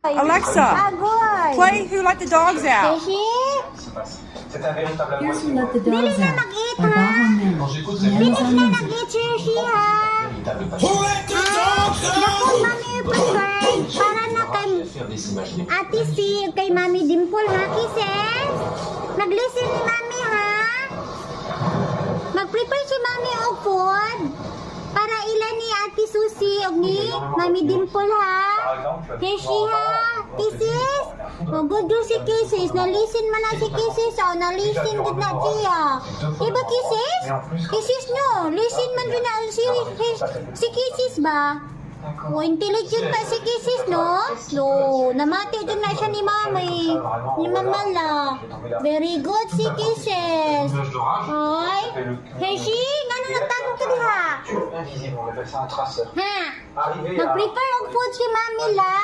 Alexa, Agoy. play Who Let the Dogs Out. Beshi? Here's who let the Dili dogs na out mag-eat, by ha? Baha Men. Bilis Rihanna's na Music. nag-eat, Hershey, ha? Dako, Mami Preferred. Para na kay Ate C, kay Mami Dimple, ha, kisses? Nag-listen ni Mami, ha? Mag-prepare si Mami og food. Para ilan ni Ate Susie og ni Mami Dimple, ha? Hershey, ha? Kisses? Oh, good do si Kisses. Na-listen man na si Kisses, oh. Na-listen good na siya. Diba, Kisses? Kisses, no. Listen man din na si Kisses ba? Oh, intelligent pa si Kisses, no? So, namati din na siya ni Mami. Ni Mama la. Very good si Kisses. Hoy. Hershey, ngano nagtanong ka diha? Ha? Mag-prepare og food si Mami la.